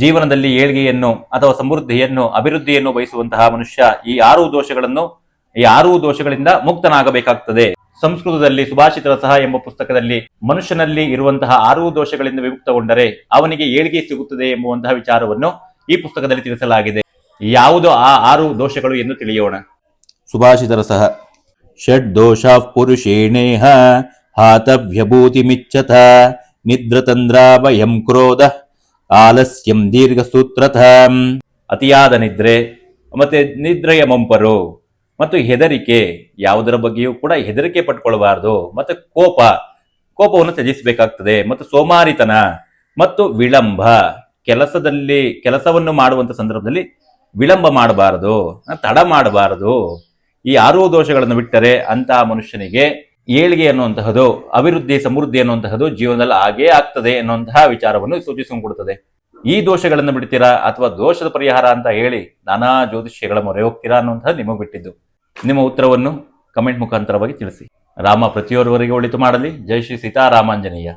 ಜೀವನದಲ್ಲಿ ಏಳ್ಗೆಯನ್ನು ಅಥವಾ ಸಮೃದ್ಧಿಯನ್ನು ಅಭಿವೃದ್ಧಿಯನ್ನು ಬಯಸುವಂತಹ ಮನುಷ್ಯ ಈ ಆರು ದೋಷಗಳಿಂದ ಮುಕ್ತನಾಗಬೇಕಾಗ್ತದೆ. ಸಂಸ್ಕೃತದಲ್ಲಿ ಸುಭಾಷಿತರ ಸಹ ಎಂಬ ಪುಸ್ತಕದಲ್ಲಿ ಮನುಷ್ಯನಲ್ಲಿ ಇರುವಂತಹ 6 ದೋಷಗಳಿಂದ ವಿಮುಕ್ತಗೊಂಡರೆ ಅವನಿಗೆ ಏಳ್ಗೆ ಸಿಗುತ್ತದೆ ಎಂಬುವಂತಹ ವಿಚಾರವನ್ನು ಈ ಪುಸ್ತಕದಲ್ಲಿ ತಿಳಿಸಲಾಗಿದೆ. ಯಾವುದು ಆ 6 ದೋಷಗಳು ಎಂದು ತಿಳಿಯೋಣ. ಸುಭಾಷಿತರ ಸಹ ಷಡ್ ದೋಷಾ ಪುರುಷೇಣೇಹ ಹಾತವ್ಯಭೂತಿಮಿಚ್ಚತ ನಿದ್ರತಂದ್ರಾಭಯಂ ಕ್ರೋಧ ಆಲಸ್ಯಂ ದೀರ್ಘಸೂತ್ರಥ. ಅತಿಯಾದ ನಿದ್ರೆ, ಮತ್ತೆ ನಿದ್ರೆಯ ಮಂಪರು, ಮತ್ತು ಹೆದರಿಕೆ, ಯಾವುದರ ಬಗ್ಗೆಯೂ ಕೂಡ ಹೆದರಿಕೆ ಪಟ್ಕೊಳ್ಬಾರ್ದು, ಮತ್ತು ಕೋಪವನ್ನು ತ್ಯಜಿಸಬೇಕಾಗ್ತದೆ, ಮತ್ತು ಸೋಮಾರಿತನ ಮತ್ತು ವಿಳಂಬ, ಕೆಲಸವನ್ನು ಮಾಡುವಂತ ಸಂದರ್ಭದಲ್ಲಿ ವಿಳಂಬ ಮಾಡಬಾರದು, ತಡ ಮಾಡಬಾರದು. ಈ 6 ದೋಷಗಳನ್ನು ಬಿಟ್ಟರೆ ಅಂತಹ ಮನುಷ್ಯನಿಗೆ ಏಳ್ಗೆ ಅನ್ನುವಂತಹದ್ದು, ಅಭಿವೃದ್ಧಿ ಸಮೃದ್ಧಿ ಅನ್ನುವಂತಹದ್ದು ಜೀವನದಲ್ಲಿ ಆಗೇ ಆಗ್ತದೆ ಎನ್ನುವಂತಹ ವಿಚಾರವನ್ನು ಸೂಚಿಸಿಕೊಡುತ್ತದೆ. ಈ ದೋಷಗಳನ್ನು ಬಿಡ್ತೀರಾ ಅಥವಾ ದೋಷದ ಪರಿಹಾರ ಅಂತ ಹೇಳಿ ನಾನಾ ಜ್ಯೋತಿಷ್ಯಗಳ ಮೊರೆ ಹೋಗ್ತೀರಾ ಅನ್ನುವಂಥದ್ದು ನಿಮಗೆ ಬಿಟ್ಟಿದ್ದು. ನಿಮ್ಮ ಉತ್ತರವನ್ನು ಕಮೆಂಟ್ ಮುಖಾಂತರವಾಗಿ ತಿಳಿಸಿ. ರಾಮ ಪ್ರತಿಯೊಬ್ಬರಿಗೆ ಒಳಿತು ಮಾಡಲಿ. ಜೈ ಶ್ರೀ ಸೀತಾರಾಮಾಂಜನೇಯ.